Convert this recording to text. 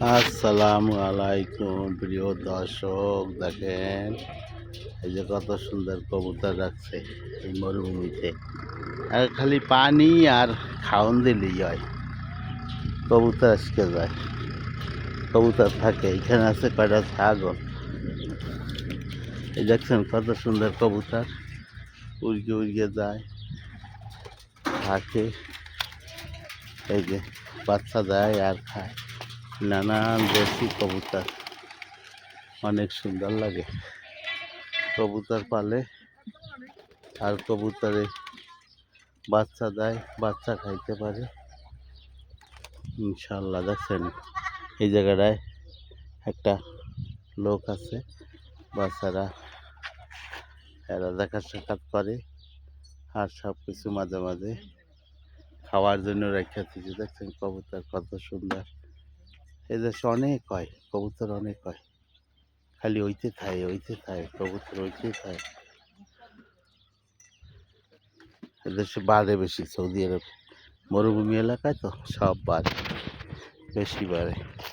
আসসালামু আলাইকুম প্রিয় দর্শক, দেখেন এই যে কত সুন্দর কবুতর রাখছে এই মরুভূমিতে। আর খালি পানি আর খাওন দিলেই হয়, কবুতর আজকে যায়, কবুতর থাকে। এখানে আছে কয়টা ছাগল, এই দেখছেন কত সুন্দর কবুতর উড়গে উড়গে যায়, থাকে। এই যে বাচ্চা দেয় আর খায়, নানান দেশি কবুতর, অনেক সুন্দর লাগে। কবুতর পালে আর কবুতরে বাচ্চা দেয়, বাচ্চা খাইতে পারে ইনশাল্লাহ। দেখছেন এই জায়গাটায় একটা লোক আছে, বাচ্চারা এরা দেখা সাক্ষাৎ করে আর সব কিছু মাঝে মাঝে খাওয়ার জন্য রেখে দিয়েছে। দেখছেন কবুতর কত সুন্দর, এই দেশে অনেক হয় কবুতর, অনেক হয়, খালি ওইতে থাকে কবুতর, ওইতে থাকে। এদেশে বাড়ে বেশি, সৌদি আরব মরুভূমি এলাকায় তো সব বাড়ে, বেশি বাড়ে।